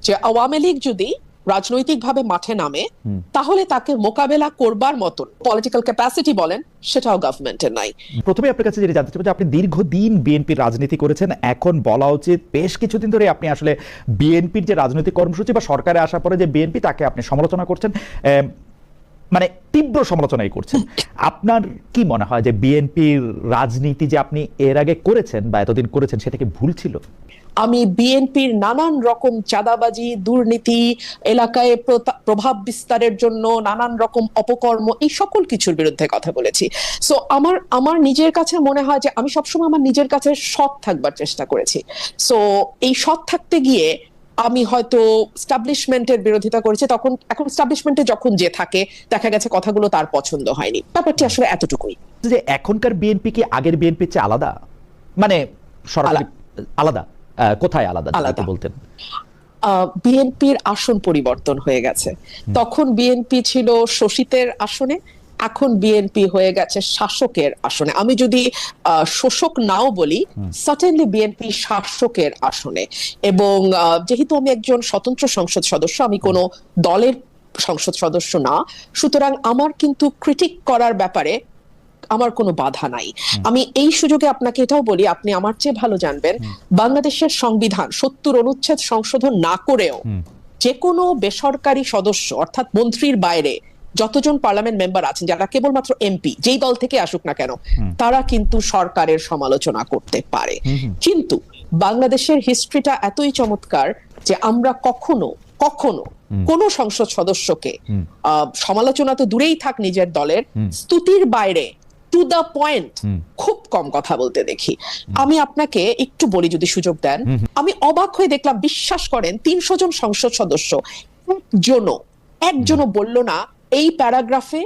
যে আওয়ামী লীগ যদি রাজনৈতিকভাবে মাঠে নামে তাহলে তাকে মোকাবেলা করবার মতন পলিটিক্যাল ক্যাপাসিটি বলেন সেটাও গভর্নমেন্টের নাই। প্রথমে আপনার কাছে যেটা জানতে চাই যে আপনি দীর্ঘদিন বিএনপির রাজনীতি করেছেন, এখন বলা উচিত বেশ কিছুদিন ধরে আপনি আসলে বিএনপির যে রাজনৈতিক কর্মসূচি বা সরকারে আসার পরে যে বিএনপি তাকে আপনি সমালোচনা করছেন, মানে তীব্র সমালোচনাই করছেন। আপনার কি মনে হয় যে বিএনপির রাজনীতি যে আপনি এর আগে করেছেন বা এতদিন করেছেন সেটা কি ভুল ছিল? আমি বিএনপির নানান রকম চাঁদাবাজি, দুর্নীতি, এলাকায় প্রভাব বিস্তারের জন্য নানান রকম অপকর্ম, এই সকল কিছুর বিরুদ্ধে কথা বলেছি। সো আমার নিজের কাছে মনে হয় যে আমি সবসময় আমার নিজের কাছে সৎ থাকবার চেষ্টা করেছি। সো এই সৎ থাকতে গিয়ে আমি হয়তো স্টাবলিশমেন্টের বিরোধিতা করেছি, তখন এখন স্টাবলিশমেন্টে যখন যে থাকে দেখা গেছে কথাগুলো তার পছন্দ হয়নি। ব্যাপারটি আসলে এতটুকুই। যে এখনকার বিএনপি কি আগের বিএনপির চেয়ে আলাদা? মানে সরাসরি আলাদা কোথায় আলাদা বলতেন? বিএনপির আসন পরিবর্তন হয়ে গেছে। তখন বিএনপি ছিল শোষিতের আসনে, এখন বিএনপি হয়ে গেছে শাসকের আসনে। আমি যদি শোষক নাও বলি, সার্টেনলি বিএনপি শাসকের আসনে। এবং যেহেতু আমি একজন স্বতন্ত্র সংসদ সদস্য, আমি কোনো দলের সংসদ সদস্য না, সুতরাং আমার কিন্তু ক্রিটিক করার ব্যাপারে আমার কোনো বাধা নাই। আমি এই সুযোগে আপনাকে এটাও বলি, আপনি আমার চেয়ে ভালো জানবেন বাংলাদেশের সংবিধান 70 অনুচ্ছেদ সংশোধন না করেও যে কোনো বেসরকারি সদস্য অর্থাৎ মন্ত্রীর বাইরে যতজন পার্লামেন্ট মেম্বার আছেন যারা কেবলমাত্র এমপি, যেই দল থেকে আসুক না কেন, তারা কিন্তু সরকারের সমালোচনা করতে পারে। কিন্তু বাংলাদেশের হিস্ট্রিটা এতই চমৎকার যে আমরা কখনো কোন সংসদ সদস্যকে সমালোচনা তো দূরেই থাক, নিজের দলের স্তুতির বাইরে টু দ্য পয়েন্ট খুব কম কথা বলতে দেখি। আমি আপনাকে একটু বলি যদি সুযোগ দেন। আমি অবাক হয়ে দেখলাম, বিশ্বাস করেন 300 জন সংসদ সদস্য একজনও বলল না এই প্যারাগ্রাফে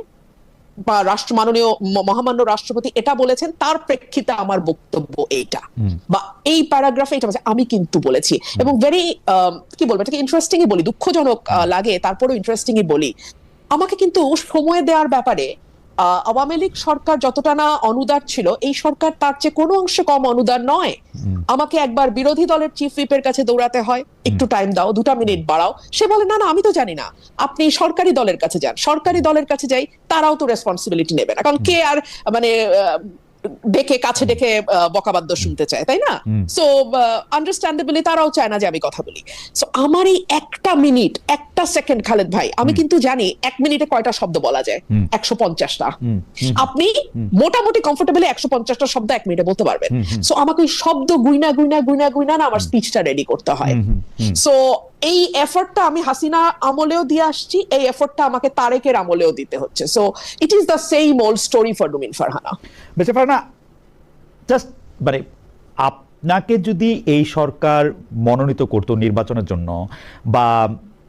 বা মাননীয় মহামান্য রাষ্ট্রপতি এটা বলেছেন, তার প্রেক্ষিতে আমার বক্তব্য এইটা, বা এই প্যারাগ্রাফে এটা বলেছে, আমি কিন্তু বলেছি। এবং ভেরি কি বলবো, এটাকে ইন্টারেস্টিংই বলি, দুঃখজনক লাগে তারপরেও ইন্টারেস্টিংই বলি। আমাকে কিন্তু সময় দেওয়ার ব্যাপারে আওয়ামী লীগ সরকার যতটা না অনুদার ছিল, এই সরকার তার চেয়ে কোনো অংশে কম অনুদার নয়। আমাকে একবার বিরোধী দলের চিফ হুইপের কাছে দৌড়াতে হয়, একটু টাইম দাও, 2 মিনিট বাড়াও। সে বলে না আমি তো জানি না, আপনি সরকারি দলের কাছে যান। সরকারি দলের কাছে যাই, তারাও তো রেসপন্সিবিলিটি নেবে না, কারণ কে আর মানে কাছে ডেকে বকাবাদ্য শুনতে চায়, তাই না? সো আন্ডারস্ট্যান্ডেবলি তারাও চায় না যে আমি কথা বলি। সো আমার এই 1 মিনিট 1 সেকেন্ড, খালেদ ভাই, আমি কিন্তু জানি 1 মিনিটে কয়টা শব্দ বলা যায়, 150টা। আপনি মোটামুটি কমফোর্টেবলি 150টা শব্দ 1 মিনিটে বলতে পারবেন। সো আমাকে ওই শব্দ গুইনা না আমার স্পিচটা রেডি করতে হয়। সো এই এফর্টটা আমি হাসিনা আমলেও দিয়ে আসছি, এই এফর্টটা আমাকে তারেকের আমলেও দিতে হচ্ছে। So it is the same old story for Rumin Farhana. বেঁচে ফারহানা, জাস্ট মানে আপনাকে যদি এই সরকার মনোনীত করতো নির্বাচনের জন্য বা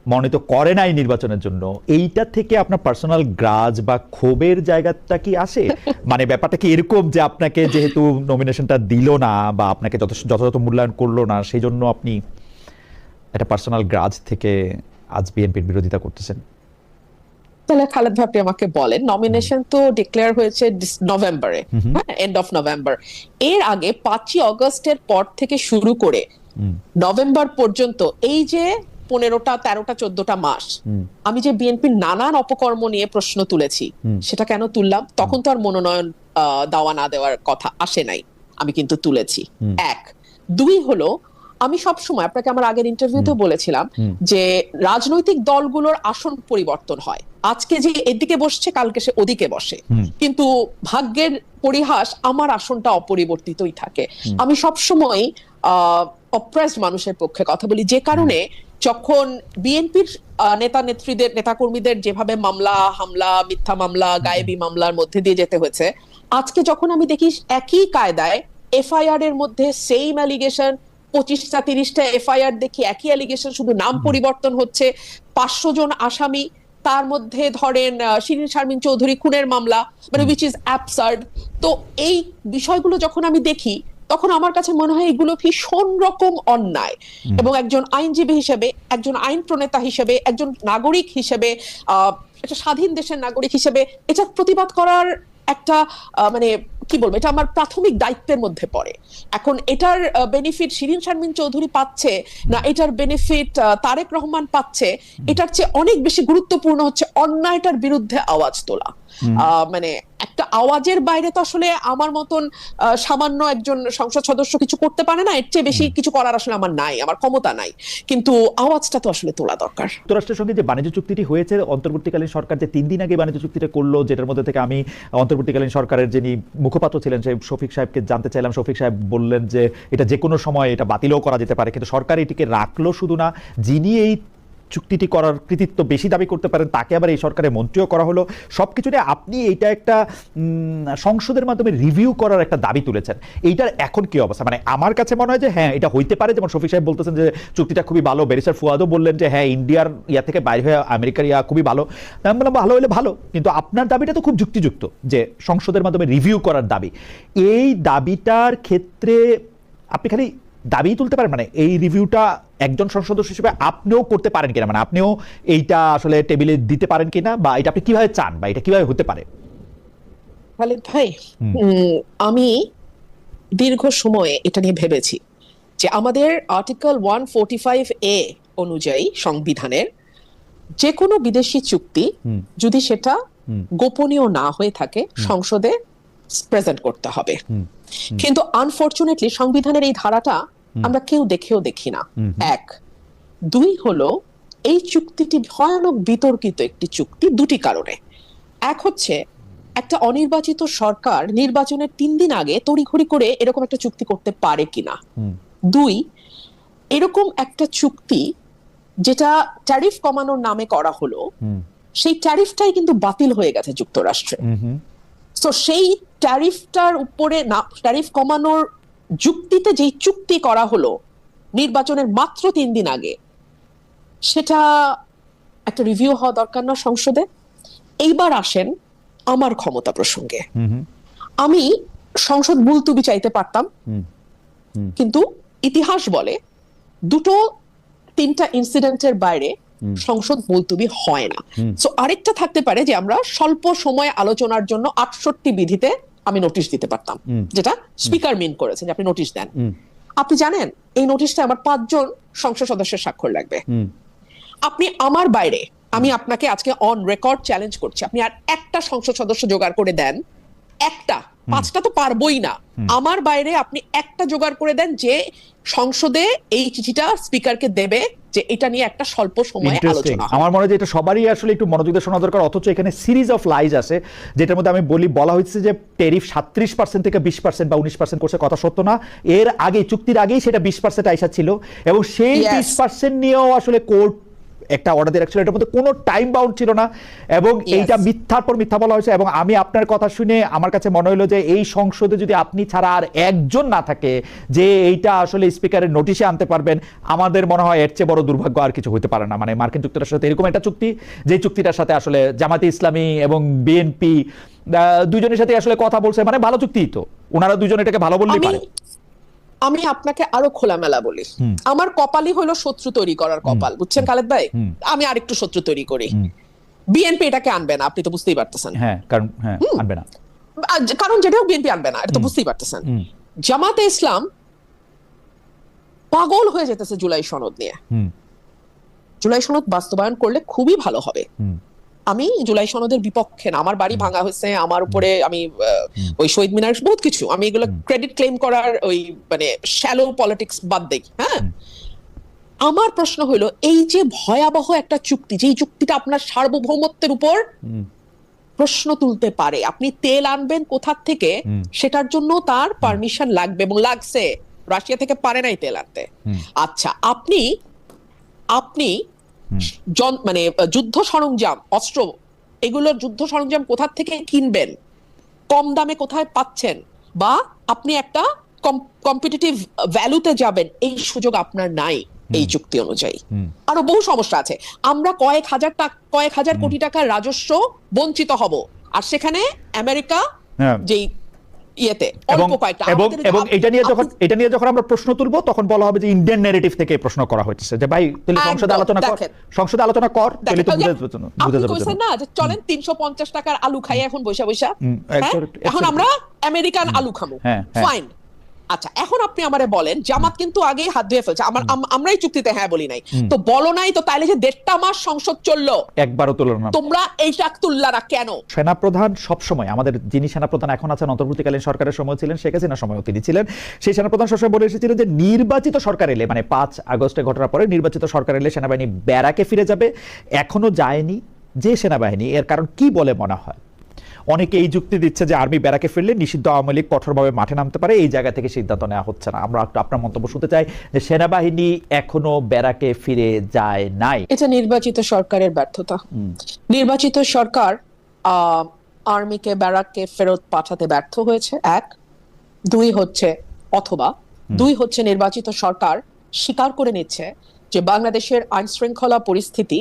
মনোনীত করে নাই নির্বাচনের জন্য, এইটা থেকে আপনার পার্সোনাল গ্রাজ বা ক্ষোভের জায়গাটা কি আসে? মানে ব্যাপারটা কি এরকম যে আপনাকে যেহেতু নমিনেশনটা দিল না বা আপনাকে যথাযথ মূল্যায়ন করলো না, সেই জন্য আপনি একটা পার্সোনাল গ্রাজ থেকে আজ বিএনপির বিরোধিতা করতেছেন? তাহলে খালেদ ভাই আপনি আমাকে বলেন, নমিনেশন তো ডিক্লেয়ার হয়েছে নভেম্বরে, এন্ড অফ নভেম্বর। এর আগে 5ই অগস্টের পর থেকে শুরু করে নভেম্বর পর্যন্ত এই যে 15টা 13টা 14টা মাস আমি যে বিএনপির নানান অপকর্ম নিয়ে প্রশ্ন তুলেছি, সেটা কেন তুললাম? তখন তো আর মনোনয়ন দেওয়া না দেওয়ার কথা আসে নাই, আমি কিন্তু তুলেছি। 1 2 হলো, আমি সবসময় আপনাকে আমার আগের ইন্টারভিউতে বলেছিলাম যে রাজনৈতিক দলগুলোর আসন পরিবর্তন হয়, আজকে যে এদিকে বসছে কালকে সে ওদিকে বসে, কিন্তু ভাগ্যের পরিহাস আমার আসনটা অপরিবর্তিতই থাকে। আমি সবসময় অপ্রেসড মানুষের পক্ষে কথা বলি, যে কারণে যখন বিএনপির নেতাকর্মীদের যেভাবে মামলা হামলা, মিথ্যা মামলা, গায়েবী মামলার মধ্যে দিয়ে যেতে হয়েছে, আজকে যখন আমি দেখি একই কায়দায় এফআইআর এর মধ্যে সেম অ্যালিগেশন, 25টা 30টা এফআইআর দেখি, একই অ্যালিগেশন, শুধু নাম পরিবর্তন হচ্ছে, 500 জন আসামি, তার মধ্যে ধরেন শিরিন শারমিন চৌধুরী খুনের মামলা, মানে উইচ ইজ অ্যাবসার্ড। তো এই বিষয়গুলো যখন আমি দেখি, তখন আমার কাছে মনে হয় এগুলো ভীষণ রকম অন্যায়। এবং একজন আইনজীবী হিসেবে, একজন আইন প্রণেতা হিসেবে, একজন নাগরিক হিসেবে, একটা স্বাধীন দেশের নাগরিক হিসেবে এটা প্রতিবাদ করার একটা মানে কি বলবো, এটা আমার প্রাথমিক দায়িত্বের মধ্যে পড়ে। এখন এটার বেনিফিট শিরিন শারমিন চৌধুরী পাচ্ছে না এটার বেনিফিট তারেক রহমান পাচ্ছে, এটার চেয়ে অনেক বেশি গুরুত্বপূর্ণ হচ্ছে অন্যায়টার বিরুদ্ধে আওয়াজ তোলা। মানে একটা আওয়াজের বাইরে তো আসলে আমার মতন সামান্য একজন সংসদ সদস্য কিছু করতে পারে না, এর চেয়ে বেশি কিছু করার আসলে আমার নাই, আমার ক্ষমতা নাই, কিন্তু আওয়াজটা তো আসলে তোলা দরকার। যুক্তরাষ্ট্রের সঙ্গে যে বাণিজ্য চুক্তিটি হয়েছে, অন্তর্বর্তীকালীন সরকার যে 3 দিন আগে বাণিজ্য চুক্তিটা করলো, যেটার মধ্যে থেকে আমি অন্তর্বর্তীকালীন সরকারের যিনি মুখপাত্র ছিলেন সেই শফিক সাহেবকে জানতে চাইলাম। শফিক সাহেব বললেন যে এটা যে কোনো সময় এটা বাতিলও করা যেতে পারে, কিন্তু সরকার এটিকে রাখলো। শুধু না, যিনি এই চুক্তিটি করার কৃতিত্ব বেশি দাবি করতে পারেন তাকে আবার এই সরকারের মন্ত্রীও করা হলো। সবকিছু নিয়ে আপনি এইটা একটা সংসদের মাধ্যমে রিভিউ করার একটা দাবি তুলেছেন, এইটার এখন কি অবস্থা? মানে আমার কাছে মনে হয় যে হ্যাঁ এটা হইতে পারে, যেমন শফিক সাহেব বলতেছেন যে চুক্তিটা খুবই ভালো, ব্যারিস্টার ফুয়াদও বললেন যে হ্যাঁ ইন্ডিয়ার ইয়া থেকে বাইরে হয়ে আমেরিকার ইয়া খুবই ভালো। আমি বললাম ভালো হলে ভালো, কিন্তু আপনার দাবিটা তো খুব যুক্তিযুক্ত যে সংসদের মাধ্যমে রিভিউ করার দাবি। এই দাবিটার ক্ষেত্রে আপনি খালি দাবি তুলতে পারেন, মানে এই রিভিউটা একজন সংসদ সদস্য হিসেবে আপনিও করতে পারেন কিনা, মানে আপনিও এইটা আসলে টেবিলে দিতে পারেন কিনা, বা এটা আপনি কিভাবে চান, বা এটা কিভাবে হতে পারে? খালেদ ভাই, আমি দীর্ঘ সময়ে এটা নিয়ে ভেবেছি যে আমাদের আর্টিকেল 145A অনুযায়ী সংবিধানের যে কোনো বিদেশি চুক্তি যদি সেটা গোপনীয় না হয়ে থাকে সংসদে প্রেজেন্ট করতে হবে, কিন্তু আনফরচুনেটলি সংবিধানের এই ধারাটা আমরা কেউ দেখেও দেখি না। এক, দুই হলো এই চুক্তিটি ভয়ানক বিতর্কিত একটি চুক্তি দুটি কারণে। এক হচ্ছে একটা অনির্বাচিত সরকার নির্বাচনের 3 দিন আগে তড়িঘড়ি করে এরকম একটা চুক্তি করতে পারে কিনা। দুই, এরকম একটা চুক্তি যেটা ট্যারিফ কমানোর নামে করা হলো, সেই ট্যারিফটাই কিন্তু বাতিল হয়ে গেছে যুক্তরাষ্ট্রে। তো সেই ট্যারিফটার উপরে না, ট্যারিফ কমানোর যুক্তিতে যেই চুক্তি করা হলো নির্বাচনের মাত্র 3 দিন আগে, সেটা একটা রিভিউ হওয়া দরকার না সংসদে? এইবার আসেন আমার ক্ষমতা প্রসঙ্গে। আমি সংসদ মুলতুবি চাইতে পারতাম, কিন্তু ইতিহাস বলে 2-3টা ইনসিডেন্টের বাইরে সংসদ মুলতুবি হয় না। সো আরেকটা থাকতে পারে যে আমরা স্বল্প সময় আলোচনার জন্য 68 বিধিতে আমি নোটিশ দিতে পারতাম, যেটা স্পিকার মিন করেছেন যে আপনি নোটিশ দেন। আপনি জানেন এই নোটিশটা আমার 5 জন সংসদ সদস্যের স্বাক্ষর লাগবে। আপনি আমার বাইরে, আমি আপনাকে আজকে অন রেকর্ড চ্যালেঞ্জ করছি, আপনি আর একটা সংসদ সদস্য জোগাড় করে দেন, একটা, 5টা তো পারবোই না, আমার বাইরে আপনি একটা জোগাড় করে দেন যে সংসদে এই চিঠিটা স্পিকারকে দেবে যে এটা নিয়ে একটা স্বল্প সময় আলোচনা। আমার মনে হয় যে এটা সবারই আসলে একটু মনোযোগ দিয়ে শোনা দরকার। অথচ এখানে সিরিজ অফ লাইজ আছে, যেটার মধ্যে আমি বলা হয়েছে যে ট্যারিফ 37% থেকে 20% বা 19% করছে, কথা সত্য না। এর আগে চুক্তির আগেই সেটা 20% আইসা ছিল, এবং সেই 20% নিয়েও আসলে কোর্ট একটা অর্ডার দিয়ে রাখছিল, এটার মধ্যে কোনো টাইম বাউন্ড ছিল না, এবং এইটা মিথ্যার পর মিথ্যা বলা হয়েছে। এবং আমি আপনার কথা শুনে আমার কাছে মনে হলো যে এই সংসদে যদি আপনি ছাড়া আর একজন না থাকে যে এইটা আসলে স্পিকারের নোটিশে আনতে পারবেন, আমাদের মনে হয় এর চেয়ে বড় দুর্ভাগ্য আর কিছু হতে পারে না। মানে মার্কিন যুক্তরাষ্ট্রের সাথে এরকম একটা চুক্তি, যে চুক্তিটার সাথে আসলে জামাতে ইসলামী এবং বিএনপি দুইজনের সাথে আসলে কথা বলছে, মানে ভালো চুক্তি, তো ওনারা দুজন এটাকে ভালো বললেই পারে। আমি আপনাকে আরো খোলামেলা বলি, আমার কপালই হলো শত্রু তৈরি করার কপাল, বুঝছেন খালেদ ভাই? আমি আরেকটু শত্রু তৈরি করি। বিএনপি এটাকে আনবে না, আপনি তো বুঝতেই পারতেছেন। হ্যাঁ, কারণ আনবে না, কারণ যেটাও বিএনপি আনবে না, এটা তো বুঝতেই পারতেছেন। জামাতে ইসলাম পাগল হয়ে যেতেছে জুলাই সনদ নিয়ে। জুলাই সনদ বাস্তবায়ন করলে খুবই ভালো হবে। আমি জুলাই সনদের বিপক্ষে না, আমার বাড়ি ভাঙা হয়েছে, আমার উপরে আমি ওই শহীদ মিনার বহুত কিছু, আমি এগুলো ক্রেডিট ক্লেম করার ওই মানে শ্যালো পলিটিক্স বাদ দেই। হ্যাঁ, আমার প্রশ্ন হলো এই যে ভয়াবহ একটা চুক্তি, যেই চুক্তিটা আপনার সার্বভৌমত্বের উপর প্রশ্ন তুলতে পারে, আপনি তেল আনবেন কোথা থেকে সেটার জন্য তার পারমিশন লাগবে, এবং লাগছে, রাশিয়া থেকে পারে নাই তেল আনতে। আচ্ছা, আপনি মানে যুদ্ধ সরঞ্জাম, অস্ত্র, এগুলোর যুদ্ধ সরঞ্জাম কোথা থেকে কিনবেন, কম দামে কোথায় পাচ্ছেন, বা আপনি একটা কম্পিটিটিভ ভ্যালুতে যাবেন, এই সুযোগ আপনার নাই এই চুক্তি অনুযায়ী। আরো বহু সমস্যা আছে, আমরা কয়েক হাজার কোটি টাকার রাজস্ব বঞ্চিত হব, আর সেখানে আমেরিকা যেই ইয়েতে এবং অল্প কয়েকটা এবং আমাদের এবং এটা নিয়ে যখন আমরা প্রশ্ন তুলবো তখন বলা হবে যে ইন্ডিয়ান ন্যারেটিভ থেকে প্রশ্ন করা হচ্ছে যে ভাই তাহলে সংসদে আলোচনা কর তাহলে তো বুঝে যাবে কইছেন না যে চলেন 350 টাকার আলু খাই এখন বৈশা বৈশা, এখন আমরা আমেরিকান আলু খামু, ফাইন। আচ্ছা, এখন আপনি আমারে বলেন জামাত কিন্তু আগে হাত ধুয়ে ফেলছে, আমরাই চুক্তিতে হ্যাঁ বলি নাই, তো বলো নাই তো তাইলে যে 1.5 মাস সংসদ চললো একবারও তুললো না, তোমরা এইটা তুললা না কেন? সেনাপ্রধান সবসময় আমাদের, যিনি সেনাপ্রধান এখন আছেন, অন্তর্বর্তীকালীন সরকারের সময় ছিলেন, শেখ হাসিনার সময়ও তিনি ছিলেন, সেই সেনাপ্রধান সবসময় বলে এসেছিলেন যে নির্বাচিত সরকার এলে, মানে 5 আগস্টে ঘটনার পরে নির্বাচিত সরকার এলে সেনাবাহিনী ব্যারাকে ফিরে যাবে। এখনো যায়নি যে সেনাবাহিনী, এর কারণ কি বলে মনে হয়? অনেকে এই যুক্তি দিচ্ছে যে আর্মি ব্যারাকে ফিরলে নিষিদ্ধ আওয়ামী লীগ কঠোরভাবে মাঠে নামতে পারে, এই জায়গা থেকে সিদ্ধান্ত নেওয়া হচ্ছে না। আমরা একটু আপনার মন্তব্য শুনতে চাই যে সেনাবাহিনী এখনো ব্যারাকে ফিরে যায় নাই। এটা নির্বাচিত সরকারের ব্যর্থতা। নির্বাচিত সরকার আর্মিকে ব্যারাকে ফেরত পাঠাতে ব্যর্থ হয়েছে, 1। 2 হচ্ছে নির্বাচিত সরকার স্বীকার করে নিচ্ছে যে বাংলাদেশের আইন শৃঙ্খলা পরিস্থিতি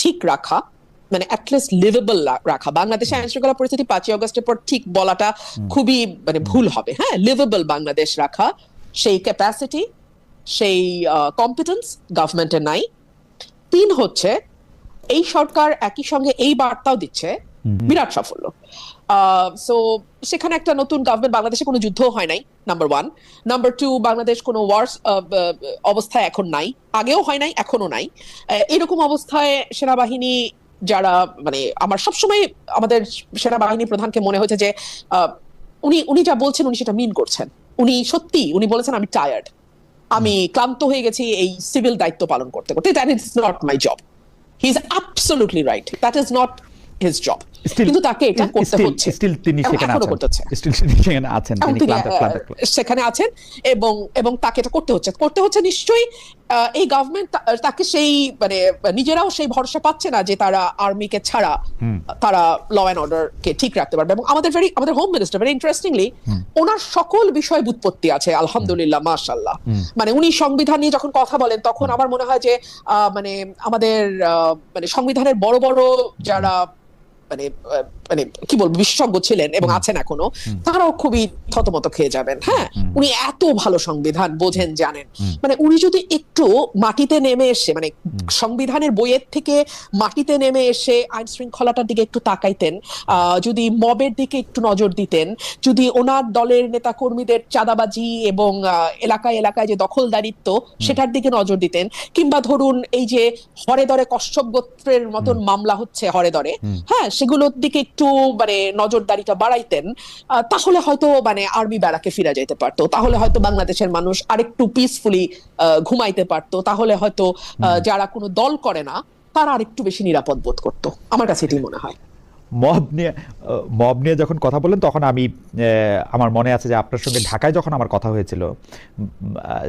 ঠিক রাখা, মানে অ্যাটলিস্ট লিভেবল রাখা, বাংলাদেশের আইন শৃঙ্খলা পরিস্থিতি 5 আগস্টের পর ঠিক বলাটা খুবই মানে ভুল হবে, হ্যাঁ, লিভেবল বাংলাদেশ রাখা, সেই ক্যাপাসিটি, সেই কম্পিটেন্স গভর্নমেন্টের নাই। 3 হচ্ছে এই সরকার একই সঙ্গে এই বার্তাও দিচ্ছে বিরাট সাফল্য, সো সেখানে একটা নতুন গভর্নমেন্ট, বাংলাদেশে কোনো যুদ্ধ হয় নাই, নাম্বার 1। নাম্বার 2, বাংলাদেশ কোনো ওয়ার অবস্থায় এখন নাই, আগেও হয় নাই, এখনো নাই। এরকম অবস্থায় সেনাবাহিনী যারা, মানে আমার সবসময় আমাদের সেনাবাহিনী প্রধানকে মনে হয়েছে যে উনি যা বলছেন উনি সেটা মিন করছেন। উনি বলেছেন আমি টায়ার্ড, আমি ক্লান্ত হয়ে গেছি এই সিভিল দায়িত্ব পালন করতে করতে, that is not my job. He is absolutely right, that is not his job, কিন্তু তাকে এটা করতে হচ্ছে, সেখানে আছেন এবং তাকে এটা করতে হচ্ছে নিশ্চয়ই। এই গভর্নমেন্ট তাকে সেই, মানে নিজেরাও সেই ভরসা পাচ্ছে না যে তারা আর্মিকে ছাড়া তারা ল অ্যান্ড অর্ডার কে ঠিক রাখতে পারবে। এবং আমাদের হোম মিনিস্টার ভেরি ইন্টারেস্টিংলি ওনার সকল বিষয় বুৎপত্তি আছে, আলহামদুলিল্লাহ, মাশাআল্লাহ। মানে উনি সংবিধান নিয়ে যখন কথা বলেন তখন আমার মনে হয় যে মানে আমাদের মানে সংবিধানের বড় বড় যারা মানে মানে কি বলবো বিশেষজ্ঞ ছিলেন এবং আছেন এখনো, তারাও খুবই থতমত খেয়ে যাবেন। হ্যাঁ, উনি এত ভালো সংবিধান বোঝেন, জানেন। মানে উনি যদি একটু মাটিতে নেমে এসে, মানে সংবিধানের বইয়ের থেকে মাটিতে নেমে এসে আইন শৃঙ্খলাটার দিকে একটু তাকাইতেন, যদি মবের দিকে একটু নজর দিতেন, যদি ওনার দলের নেতা কর্মীদের চাঁদাবাজি এবং এলাকায় এলাকায় যে দখলদারিত্ব সেটার দিকে নজর দিতেন, কিংবা ধরুন এই যে হরে দরে কশ্যপ গোত্রের মতন মামলা হচ্ছে হরে দরে, হ্যাঁ, সেগুলোর দিকে একটু মানে নজরদারিটা বাড়াইতেন, তাহলে হয়তো মানে আর্মি ব্যারাকে ফিরে যেতে পারতো, তাহলে হয়তো বাংলাদেশের মানুষ আরেকটু পিসফুলি ঘুমাইতে পারতো, তাহলে হয়তো যারা কোনো দল করে না তারা আরেকটু বেশি নিরাপদ বোধ করতো। আমার কাছে এটাই মনে হয়। মব নিয়ে যখন কথা বললেন তখন আমি, আমার মনে আছে যে আপনার সঙ্গে ঢাকায় যখন আমার কথা হয়েছিল,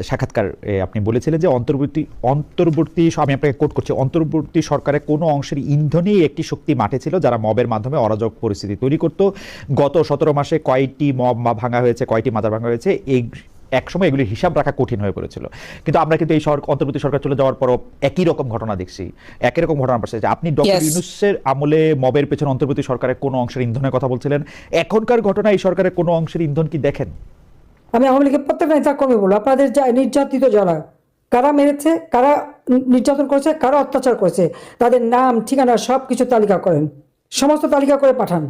সাক্ষাৎকার আপনি বলেছিলেন যে অন্তর্বর্তী, আমি আপনাকে কোট করছি, অন্তর্বর্তী সরকারের কোনো অংশের ইন্ধনেই একটি শক্তি মাঠে ছিল যারা মবের মাধ্যমে অরাজক পরিস্থিতি তৈরি করত। গত 17 মাসে কয়টি মব ভাঙা হয়েছে, কয়টি মাজার ভাঙা হয়েছে, এই একসময় এগুলির হিসাব রাখা কঠিন হয়ে পড়েছিল। কিন্তু আমরা কিন্তু এই অন্তর্বর্তী সরকার চলে যাওয়ার পরও একই রকম ঘটনা দেখছি, একই রকম ঘটনা পাচ্ছে। আপনি ডক্টর ইউনূসের আমলে মবের পেছনে অন্তর্বর্তী সরকারের কোনো অংশের ইন্ধনের কথা বলছিলেন, এখনকার ঘটনা এই সরকারের কোনো অংশের ইন্ধন কি দেখেন? আমি আওয়ামী লীগের প্রত্যেকটা নেতা কর্মী বলবো, আপনাদের যা নির্যাতিত যারা, কারা মেরেছে, কারা নির্যাতন করেছে, কারা অত্যাচার করেছে, তাদের নাম ঠিকানা সব কিছু তালিকা করেন, সমস্ত তালিকা করে পাঠান।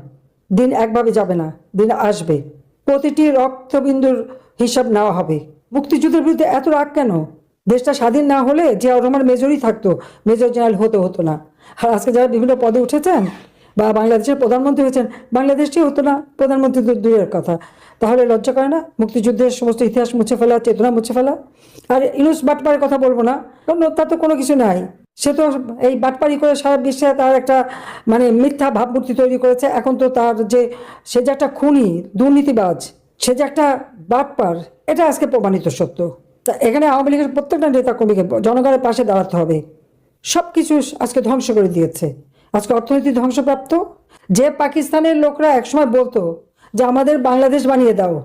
দিন একভাবে যাবে না, দিন আসবে, প্রতিটি রক্তবিন্দুর হিসাব নেওয়া হবে। মুক্তিযুদ্ধের বিরুদ্ধে এত রাগ কেন? দেশটা স্বাধীন না হলে জিয়াউর রহমান মেজরই থাকতো, মেজর জেনারেল হতো না। আর আজকে যারা বিভিন্ন পদে উঠেছেন বা বাংলাদেশের প্রধানমন্ত্রী হয়েছেন, বাংলাদেশই হতো না, প্রধানমন্ত্রী তো দূরের কথা। তাহলে লজ্জা করে না মুক্তিযুদ্ধের সমস্ত ইতিহাস মুছে ফেলা, চেতনা মুছে ফেলা? আর ইউনূস বাটপাড়ের কথা বলবো না, কারণ তার তো কোনো কিছু নাই। সে তো এই বাটপাড়ি করে সারা বিশ্বে তার একটা মানে মিথ্যা ভাবমূর্তি তৈরি করেছে। এখন তো তার যে সে যে একটা খুনি, দুর্নীতিবাজ, সে যে একটা বাটপার, এটা আজকে প্রমাণিত সত্য। তা এখানে আওয়ামী লীগের প্রত্যেকটা নেতা কর্মীকে জনগণের পাশে দাঁড়াতে হবে। সব কিছু আজকে ধ্বংস করে দিয়েছে, আজকে অর্থনীতি ধ্বংসপ্রাপ্ত। যে পাকিস্তানের লোকরা একসময় বলতো যে আমাদের বাংলাদেশ বানিয়ে দাও,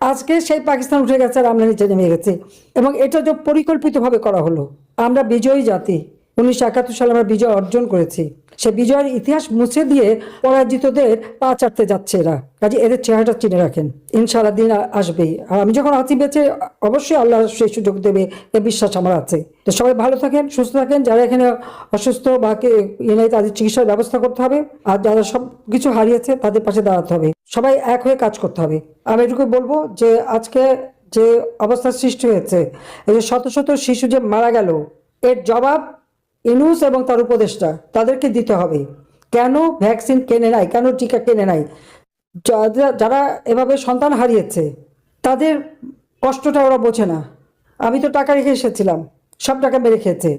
আজকে সেই পাকিস্তান উঠে গেছে আর আমরা নিচে নেমে গেছি। এবং এটা যে পরিকল্পিতভাবে করা হলো। আমরা বিজয়ী জাতি, 1971 সালে আমরা বিজয় অর্জন করেছি, সে বিজয়ের ইতিহাস মুছে দিয়ে পরাজিতদের পা চাটতে যাচ্ছে এরা। কাজে এদের চেহারাটা চিনে রাখেন, ইনশাআল্লাহ দিন আসবেই। আর আমি যখন আছি বেঁচে, অবশ্যই আল্লাহ সেই সুযোগ দেবে, এ বিশ্বাস আমার আছে। তো সবাই ভালো থাকেন, সুস্থ থাকেন। যারা এখানে অসুস্থ বা নাই তাদের চিকিৎসার ব্যবস্থা করতে হবে, আর যারা সব কিছু হারিয়েছে তাদের পাশে দাঁড়াতে হবে। সবাই এক হয়ে কাজ করতে হবে। আমি এটুকু বলবো যে আজকে যে অবস্থার সৃষ্টি হয়েছে, এই যে শত শত শিশু যে মারা গেল, এর জবাব ইউনূস এবং তার উপদেষ্টা তাদেরকে দিতে হবে। কেন ভ্যাকসিন কেনে নাই, কেন টিকা কেনে নাই? যারা এভাবে সন্তান হারিয়েছে তাদের কষ্টটা ওরা বোঝে না। আমি তো টাকা রেখে এসেছিলাম, সব টাকা মেরে খেয়েছে।